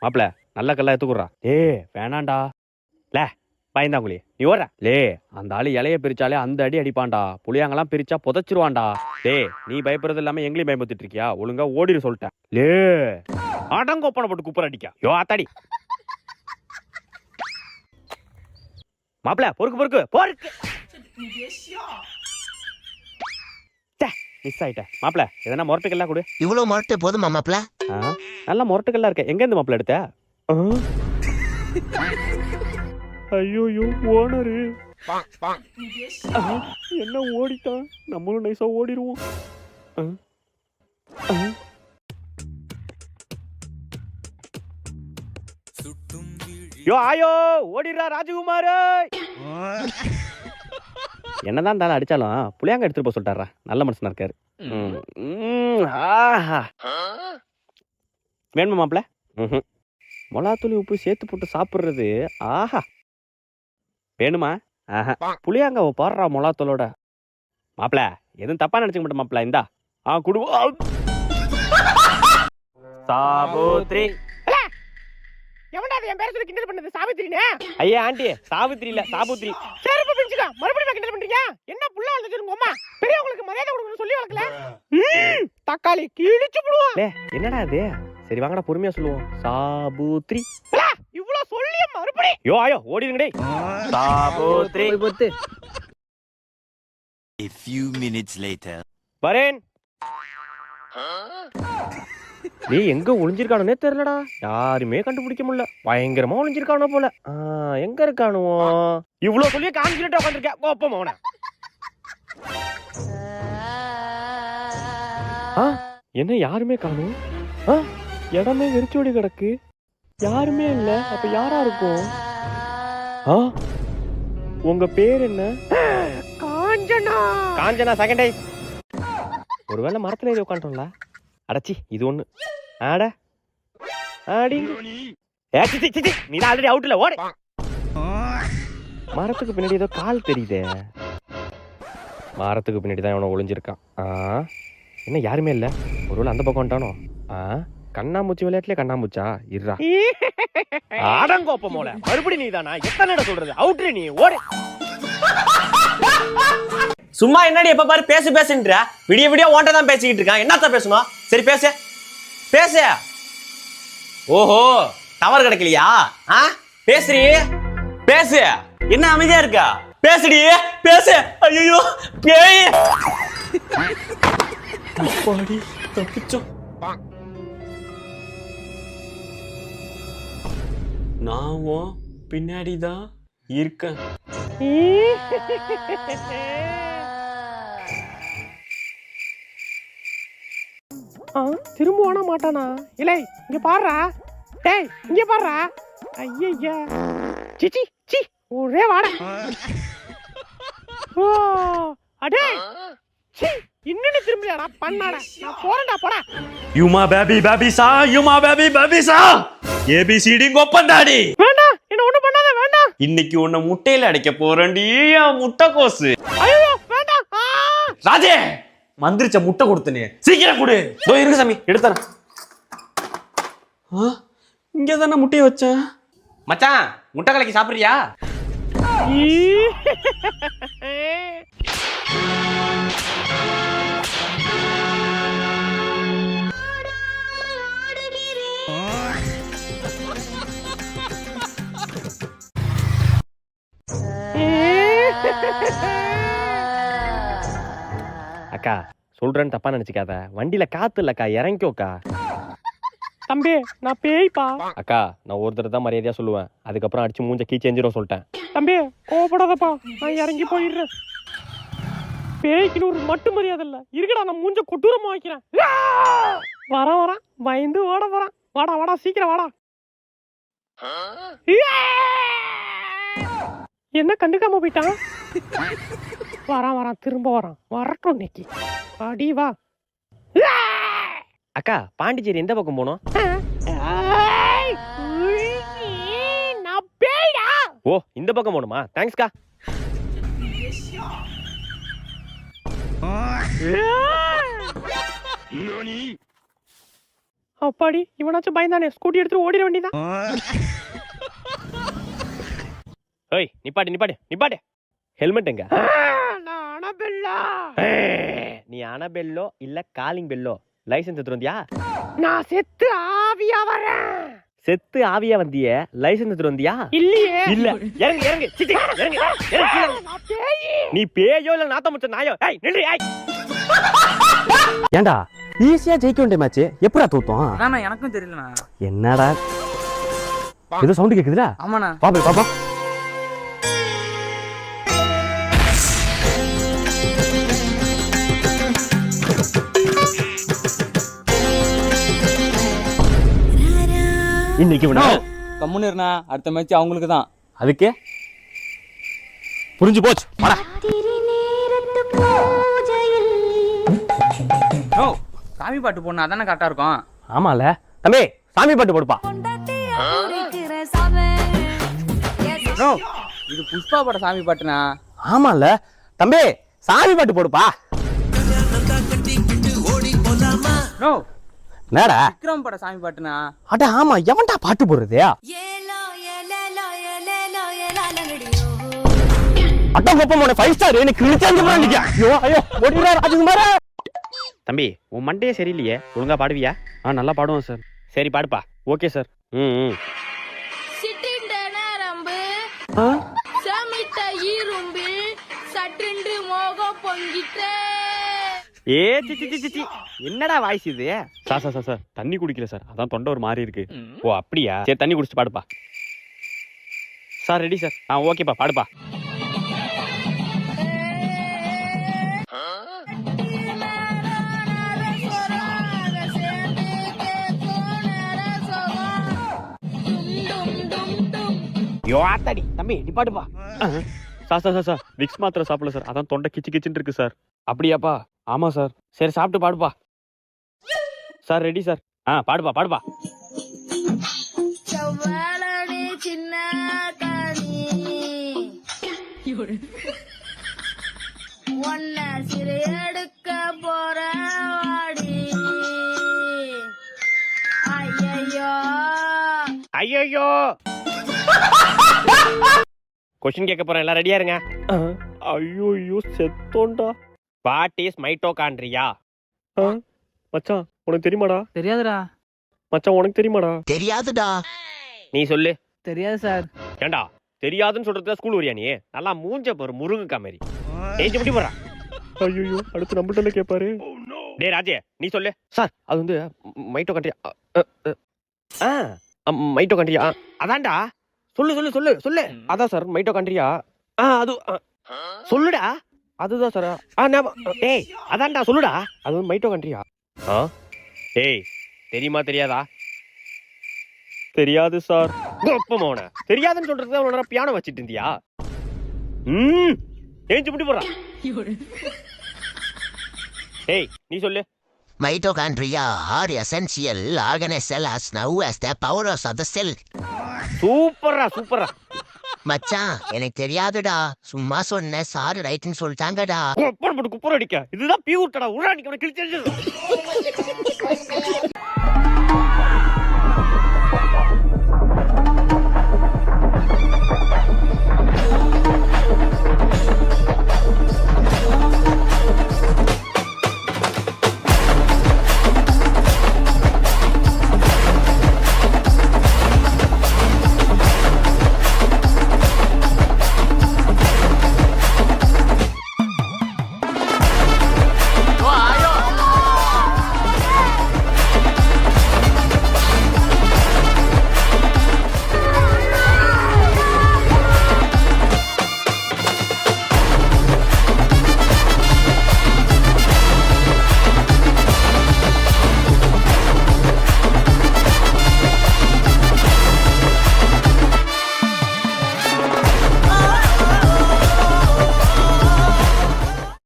மாப்பிள நல்ல கல்லா எடுத்துக்குறா. வேணாண்டா. லே பயந்தாங்குழி நீ ஓடுற. லே அந்த ஆளு இலைய பிரிச்சாலே அந்த அடி அடிப்பான்டா. புளியாங்கெல்லாம் பிரிச்சா புதைச்சிருவான்டா. நீ பயப்படுறது இல்லாம எங்களையும் பயமுறுத்திட்டு இருக்கியா? ஒழுங்கா ஓடிடு சொல்லிட்டேன். லே அடங்கொப்பனை போட்டு குப்புற அடிக்கா. யோ ஆத்தாடி. மாப்பிள பொறுக்கு மிஸ் ஆயிட்டேன். மாப்பிள எதனா முரட்டுக்கெல்லாம் கொடு. இவ்வளவு முரட்டு போதுமா மாப்பிள? நல்லா முரட்டுக்கெல்லாம் இருக்க. எங்க இருந்து மாப்பிள எடுத்த? ஐயோ ஓனரு என்ன ஓடிட்டான். நம்மளும் நைஸா ஓடிடுவோம். ஆயோ ஓடிடுறா ராஜகுமார். என்னதான் தானே அடிச்சாலும் புளியாங்க எடுத்துட்டு போக சொல்லிட்டாரா. நல்ல மனுஷனா இருக்காரு. வேணுமா மாப்பிள? மொளாத்தூளி உப்பு சேர்த்து போட்டு சாப்பிடுறது ஆஹா. வேணுமா? புளியாங்க பாடுறா மொளாத்தூளோட. மாப்பிள எதுவும் தப்பா நினைச்சுக்க மாட்டேன் மாப்பிள. இந்தா குடுவோம். சாபோத்ரி. எவன்டா என் பேரை சொல்லி கிண்டல் பண்ணது? சாவித்திரினே. ஐயா ஆண்டி சாவித்திரி இல்ல சாபோத்ரி. செருப்பு பிஞ்சுடா. மறுபடியும் கிண்டல் பண்றீங்க? என்ன புள்ள வளர்ந்துச்சு உங்க அம்மா? பெரியவங்களுக்கு மரியாதை கொடுக்கணும்னு சொல்லி வளர்க்கல. தக்காளி கிழிச்சு போடுவோம். என்னடா இது? சரி வாங்கடா பொறுமையா சொல்லுவோம். சாபோத்ரி. இவ்ளோ சொல்லிய மறுபடியும் ஆயோ ஓடிடுங்கடே. சாபோத்ரி. A few minutes later. வரேன். நீ எங்க ஒளிஞ்சிருக்கானே தெரியலடா. யாருமே கண்டுபிடிக்க முடியல. பயங்கரமா ஒளிஞ்சிருக்கானோ போல. எங்க இருக்கானுவோ? இவ்வளவு சொல்லி காமிக்கிட்டு உட்காந்துருக்கேன். கோப்பம் அவன. என்ன யாருமே காணும்? இடமே வெறிச்சோடி கிடக்கு. யாருமே இல்ல. அப்ப யாரா இருக்கும்? உங்க பேர் என்ன? காஞ்சனா. Kanchana second eyes. ஒருவேளை மரத்துல ஏறி உட்காந்துட்டோம்ல. அடச்சி இது ஒண்ணு. ஆட ஆடி. நீ ஆல்ரெடி அவுட்ல ஓடு. மரத்துக்கு பின்னாடி ஏதோ கால் தெரியுதே. மரத்துக்கு பின்னாடி தான் இவனை ஒளிஞ்சிருக்கான். என்ன யாருமே இல்ல. ஒருவேளை அந்த பக்கம் வந்துட்டானோ? கண்ணாமூச்சி விளையாட்டுல கண்ணாமூச்சா இருறா. ஆடங்கோப்ப மோல மறுபடியும் நீ தானா? எத்தனை இடம் சொல்றது? அவுட்ரு நீ ஓடு. சும்மா என்னடி எப்ப பாரு பேசு பேசுன்ற. விடிய விடிய ஓட்ட தான் பேசிக்கிட்டு இருக்கான். என்னத்த பேசணும்? சரி பேசு பேசு. ஓஹோ டவர் கிடைக்கலையா? பேசுறீ பேசு. என்ன அமைதியா இருக்கா? பேசுடி பேசு. ஐயோ பேய். தப்பிச்சோம். நான் பின்னாடிதான் இருக்கேன். திரும்ப ஓட மாட்டானா? இல்லை இங்க பாடுறா. டேய் இங்க பாடுறா. ஐயா சிச்சி சி ஒரே வாடா. அடே சி இன்னும் திரும்பலையாடா பண்ணாடா. நான் போறேன்டா போடா. யுமா பேபி சா யுமா பேபி சா ஏபிசிடி கொப்பந்தாடி. வேண்டாம் என்ன ஒண்ணு பண்ணாத. வேண்டாம். இன்னைக்கு உன்னை முட்டையில அடைக்க போறேன்டி. முட்டை கோசு. ஐயோ வேண்டாம். ராஜே மந்திரிச்ச முட்டை கொடுத்தனே சீக்கிரம் கொடு. இருக்கு சாமி எடுத்தறேன். இங்க தானே முட்டையை வச்சேன். மச்சான் முட்டை கலக்கி சாப்பிடுறியா? அக்கா சொல்றேன்னு தப்பா நினைச்சுக்காத. வண்டியில காத்து இல்லக்கா, இறங்கிக்கோக்கா. தம்பி நான் பேய்ப்பா. அக்கா நான் ஒரு தடவை தான் மரியாதையா சொல்லுவேன். அதுக்கப்புறம் அடிச்சு மூஞ்ச கீச்சு எஞ்சிரும் சொல்லிட்டேன். தம்பி கோவப்படாதப்பா. நான் இறங்கி போயிடுறேன். பேய்க்குன்னு ஒரு மட்டு மரியாதை இல்ல. இருக்கடா நான் மூஞ்ச கொட்டூரமா வைக்கிறேன். வரான் பயந்து ஓட போறான். வாடா சீக்கிரம் வாடா. என்ன கண்டுக்காம போயிட்டான்? வரான் திரும்ப வரான். வரட்டும் இன்னைக்கு. அடி வா. அக்கா பாண்டிச்சேரி எந்த பக்கம் போனோம்? நான் பேய்டா. ஓ இந்த பக்கம் போணுமா? தேங்க்ஸ்க்கா. அப்பாடி இவனாச்சும் பயந்தானே ஸ்கூட்டி எடுத்து ஓடிட வேண்டியதான். ஏய் நிப்பாட்டு நிப்பாட்டு நிப்பாட்டு. ஹெல்மெட் எங்க? நீ அனபெல்லோ இல்ல காலிங் பெல்லோ லைசென்ஸ் எடுத்து வந்தியா? நான் செத்து ஆவியா வரேன். செத்து ஆவியா வந்திய லைசென்ஸ் எடுத்து வந்தியா? இல்லையே. இல்ல இறங்கு இறங்கு சித்தி இறங்கு இறங்கு கீழ. நீ பேயோ இல்ல நாத்த முச்ச நாயோ? ஏய் நில்லு ஏய். ஏண்டா ஈஸியா ஜெயிக்க வேண்டிய மேட்ச் எப்படா தூத்தோம்? அதாண்ணா எனக்கும் தெரியலண்ணா. என்னடா ஏதோ சவுண்ட் கேக்குதுடா? ஆமாண்ணா. பாப்பா பாப்பா. இன்னைக்கு விட கம்முன்னு இருண்ணா, அடுத்த மேட்ச் அவங்களுக்கு தான். அதுக்கு புரிஞ்சு போச்சு. வாடா. ஓ சாமி பாட்டு போடணும், அதானே கரெக்டா இருக்கும். ஆமால தம்பி சாமி பாட்டு போடுப்பா. நோ இது புஷ்பா பட சாமி பாட்டுண்ணா. ஆமால தம்பி சாமி பாட்டு போடுப்பா. நோ என்னடா விக்ரம் பட சாமி பாட்டுண்ணா. அட ஆமா எவன்டா பாட்டு போடுறது? அட்ட கோப்பம் போன 5 ஸ்டார் எனக்கு கிழிச்சாங்க போறாங்க. ஐயோ ஐயோ ஓடிடா ராஜகுமார. தம்பி உன் மண்டையே சரியில்லையே, ஒழுங்கா பாடுவியா? நல்லா பாடுவோம் சார். சரி பாடுப்பா. Okay sir. ஏ சிச்சி சிச்சி என்னடா வாய்ஸ் இது? சார் சார் சார் சார் தண்ணி குடிக்கல சார், அதான் தொண்டை ஒரு மாதிரி இருக்கு. ஓ அப்படியா? சரி தண்ணி குடிச்சு பாடுப்பா. Sir ready sir. ஓகேப்பா பாடுப்பா. யோ ஆத்தாடி தம்பி நீ பாடுப்பா. Sir sir sir sir Vicks மாத்திரை சாப்பிடல சார், அதான் தொண்டை கிச்சு கிச்சுன்னு இருக்கு சார். அப்படியாப்பா? ஆமா சார். சரி சாப்பிட்டு பாடுப்பா. Sir ready sir. பாடுப்பா பாடுப்பா. சின்ன ஒன்ன சிறை எடுக்க போற வாடி. ஐயோ ஐயோ கொஸ்டின் கேட்க போறேன், எல்லாம் ரெடியா இருங்க. ஐயோ செத்தோண்டா. What is mitochondria? மச்சான் உனக்கு தெரியுமாடா? தெரியாதுடா. மச்சான் உனக்கு தெரியுமாடா? தெரியாதுடா. நீ சொல்லு. தெரியாது சார். ஏண்டா தெரியாதுன்னு சொல்றதுக்கு ஸ்கூல் வரியா நீ? நல்லா மூஞ்ச பாரு முருங்கக்கா மாதிரி. ஏஞ்சி முடி போறா. ஐயோ அடுத்து நம்மள்ட்ட கேட்பாரு. டேய் ராஜே நீ சொல்லு. சார் அது வந்து மைட்டோகாண்ட்ரியா. மைட்டோகாண்ட்ரியா அதான்டா. சொல்லு சொல்லு சொல்லு சொல்லு. அதான் சார் மைட்டோகாண்ட்ரியா. அது சொல்லுடா. அதுதான் சார். டேய் அதான்டா சொல்லுடா. அது மைட்டோகாண்ட்ரியா. டேய் தெரியுமா தெரியாதா? தெரியாது சார். கோப்பமோன தெரியாதுன்னு சொல்றது உன்னோட பியானோ வச்சிட்டு இருந்தியா? ஏஞ்சி முடி போறா. டேய் நீ சொல்லு. Mitochondria are essential organelle cells now as the powers of the cell. சூப்பரா சூப்பரா. மச்சான் எனக்கு தெரியாதுடா, சும்மா சொன்ன சார் ரைட்னு சொல்லிட்டாங்கடா. குப்பர் போட்டு குப்பர் அடிக்க இதுதான் பியூட்டடா. உடா நீ கிழிச்சு